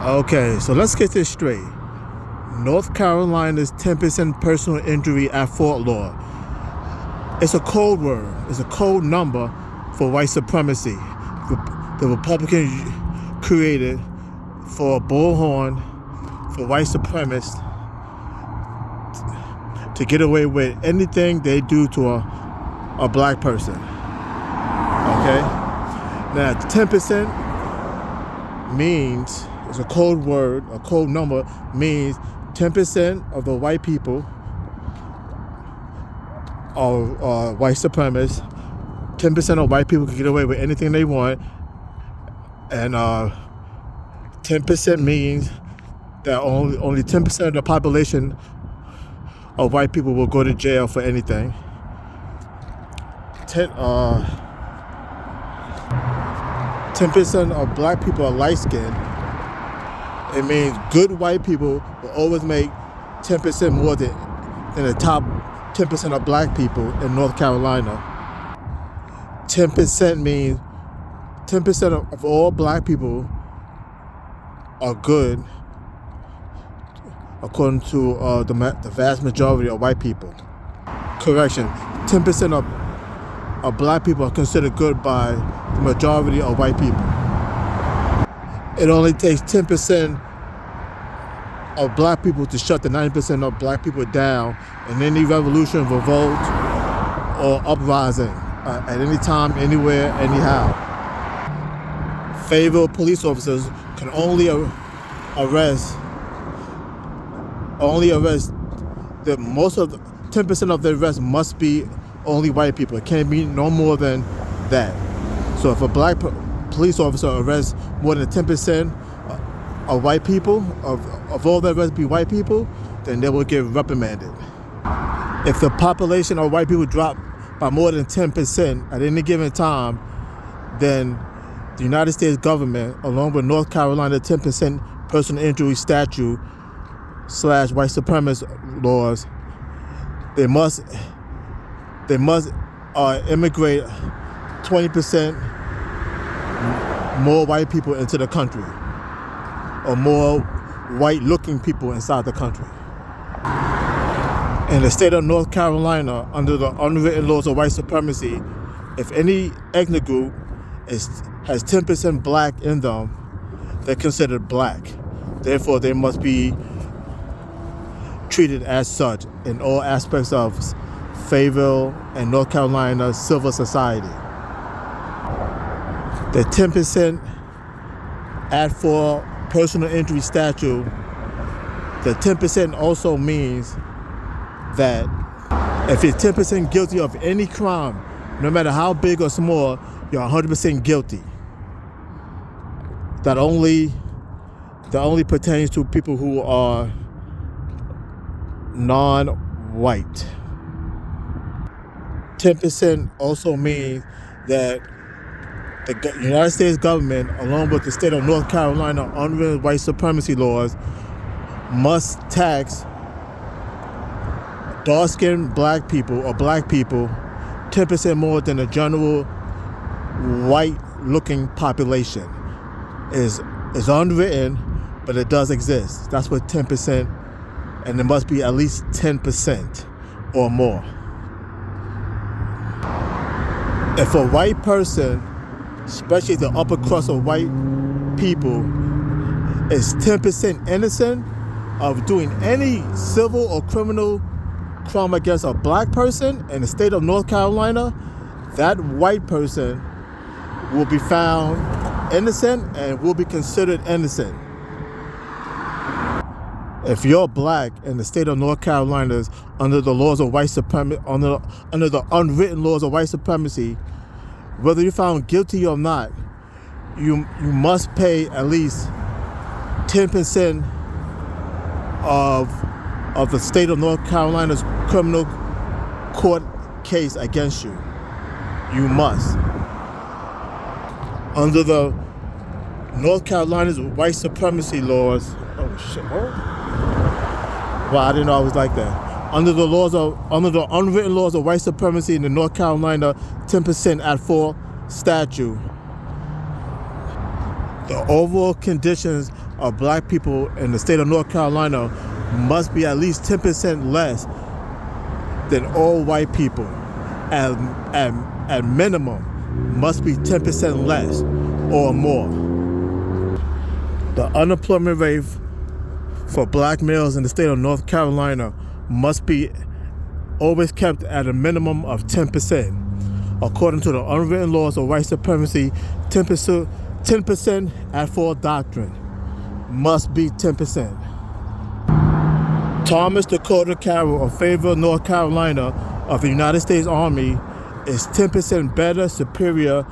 Okay, so let's get this straight. North Carolina's 10% personal injury at fault law. It's a code word. It's a code number for white supremacy. The Republicans created for a bullhorn for white supremacists to get away with anything they do to a black person. Okay? Now, 10% means, it's a code word, a code number, means 10% of the white people are white supremacists. 10% of white people can get away with anything they want. And 10% means that only 10% of the population of white people will go to jail for anything. 10% of black people are light-skinned. It means good white people will always make 10% more than the top 10% of black people in North Carolina. 10% means 10% of all black people are good, according to the vast majority of white people. Correction, 10% of black people are considered good by the majority of white people. It only takes 10% of black people to shut the 90% of black people down in any revolution, revolt, or uprising at any time, anywhere, anyhow. Federal police officers can only arrest most of the 10% of the arrests must be only white people. It can't be no more than that. So if a black police officer arrests more than 10% of white people, of all the arrests be white people, then they will get reprimanded. If the population of white people drop by more than 10% at any given time, then the United States government, along with North Carolina 10% personal injury statute / white supremacist laws, they must immigrate 20% more white people into the country, or more white-looking people inside the country. In the state of North Carolina, under the unwritten laws of white supremacy, if any ethnic group has 10% black in them, they're considered black. Therefore, they must be treated as such in all aspects of Fayetteville and North Carolina civil society. The 10% at-fault personal injury statute, the 10% also means that if you're 10% guilty of any crime, no matter how big or small, you're 100% guilty. That only pertains to people who are non-white. 10% also means that the United States government, along with the state of North Carolina unwritten white supremacy laws, must tax dark-skinned black people or black people 10% more than the general white-looking population. Is unwritten, but it does exist. That's what 10%, and it must be at least 10% or more. If a white person, especially the upper crust of white people, is 10% innocent of doing any civil or criminal crime against a black person in the state of North Carolina, that white person will be found innocent and will be considered innocent. If you're black in the state of North Carolina, under the laws of white supremacy, under the unwritten laws of white supremacy, whether you're found guilty or not, you must pay at least 10% of the state of North Carolina's criminal court case against you. You must. Under the North Carolina's white supremacy laws, oh shit, what? Wow, I didn't know I was like that. Under the unwritten laws of white supremacy in the North Carolina 10% at-fault statute, the overall conditions of black people in the state of North Carolina must be at least 10% less than all white people. At minimum, must be 10% less or more. The unemployment rate for black males in the state of North Carolina must be always kept at a minimum of 10%. According to the unwritten laws of white supremacy, 10% at full doctrine must be 10%. Thomas Dakota Carroll of Fayetteville, North Carolina, of the United States Army is 10% better, superior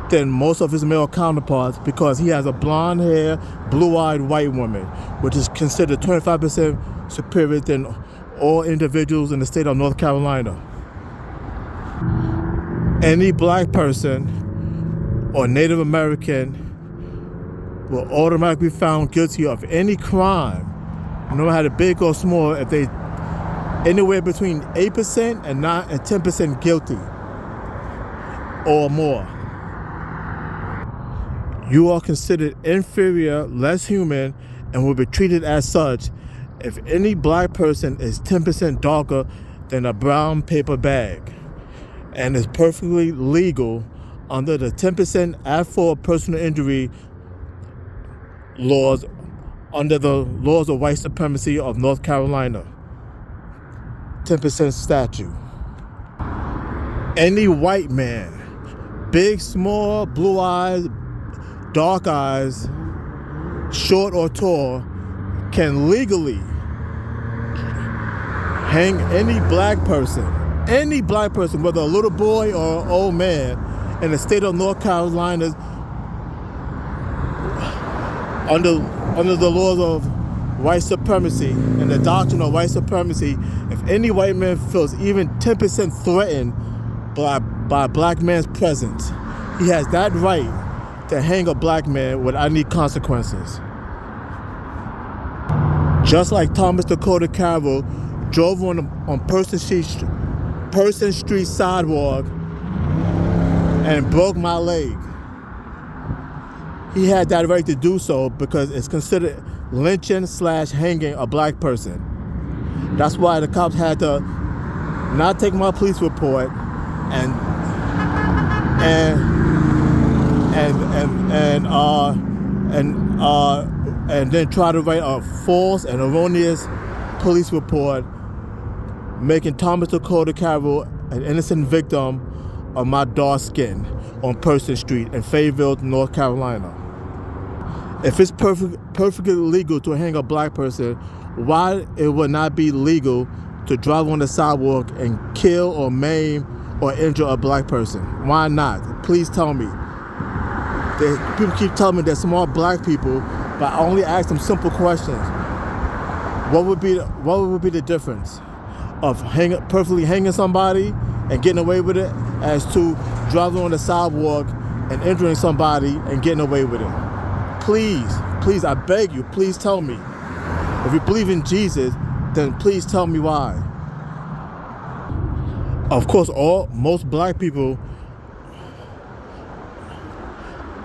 than most of his male counterparts because he has a blonde hair, blue-eyed white woman, which is considered 25% superior than all individuals in the state of North Carolina. Any black person or Native American will automatically be found guilty of any crime, no matter how big or small, if they anywhere between 8% and 10% guilty or more. You are considered inferior, less human, and will be treated as such if any black person is 10% darker than a brown paper bag and is perfectly legal under the 10% at-fault personal injury laws under the laws of white supremacy of North Carolina. 10% statute. Any white man, big, small, blue eyes, dark eyes, short or tall, can legally hang any black person, whether a little boy or an old man, in the state of North Carolina under the laws of white supremacy and the doctrine of white supremacy. If any white man feels even 10% threatened by a black man's presence, he has that right to hang a black man without any consequences. Just like Thomas Dakota Carroll drove on Person Street sidewalk and broke my leg. He had that right to do so because it's considered lynching/hanging a black person. That's why the cops had to not take my police report and then try to write a false and erroneous police report, making Thomas Dakota Carroll an innocent victim of my dark skin on Person Street in Fayetteville, North Carolina. If it's perfectly legal to hang a black person, why it would not be legal to drive on the sidewalk and kill or maim or injure a black person? Why not? Please tell me. People keep telling me they're smart black people, but I only ask them simple questions. What would be the difference of perfectly hanging somebody and getting away with it as to driving on the sidewalk and injuring somebody and getting away with it? Please, I beg you, please tell me. If you believe in Jesus, then please tell me why. Of course, most black people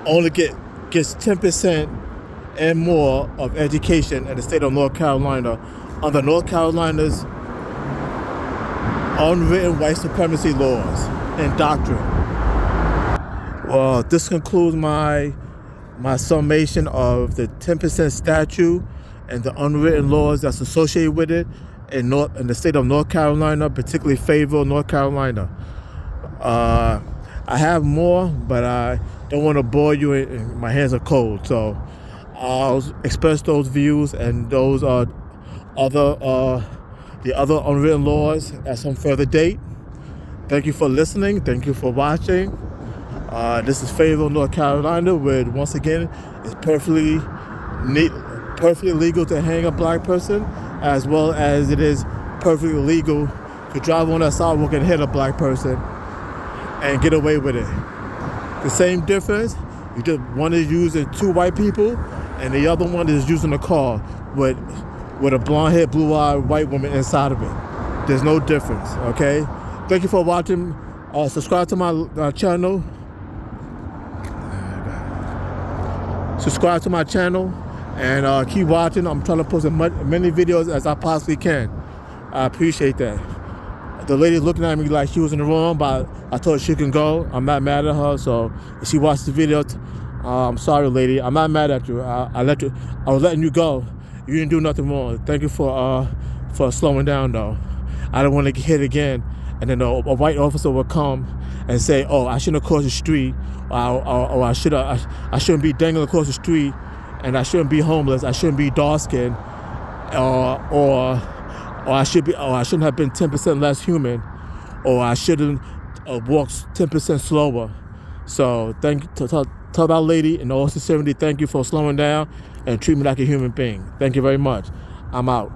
only gets 10% and more of education in the state of North Carolina under North Carolina's unwritten white supremacy laws and doctrine. Well, this concludes my summation of the 10% statute and the unwritten laws that's associated with it in the state of North Carolina, particularly Fayetteville, North Carolina. I have more, but I don't want to bore you, and my hands are cold. So I'll express those views and those the other unwritten laws at some further date. Thank you for listening. Thank you for watching. This is Fayetteville, North Carolina, where once again it's perfectly legal to hang a black person, as well as it is perfectly legal to drive on a sidewalk and hit a black person and get away with it. The same difference, one is using two white people and the other one is using a car with a blonde-haired, blue-eyed white woman inside of it. There's no difference, okay? Thank you for watching. Subscribe to my channel. Subscribe to my channel And keep watching. I'm trying to post as many videos as I possibly can. I appreciate that. The lady looking at me like she was in the wrong, but I told her she can go. I'm not mad at her. So if she watched the video, I'm sorry, lady. I'm not mad at you. I was letting you go. You didn't do nothing wrong. Thank you for slowing down, though. I don't want to get hit again, and then a white officer will come and say, "Oh, I shouldn't have crossed the street, or I shouldn't be dangling across the street, and I shouldn't be homeless. I shouldn't be dark skinned, or I shouldn't have been 10% less human, or I shouldn't walk 10% slower." So tell that lady in all sincerity, thank you for slowing down and treat me like a human being. Thank you very much. I'm out.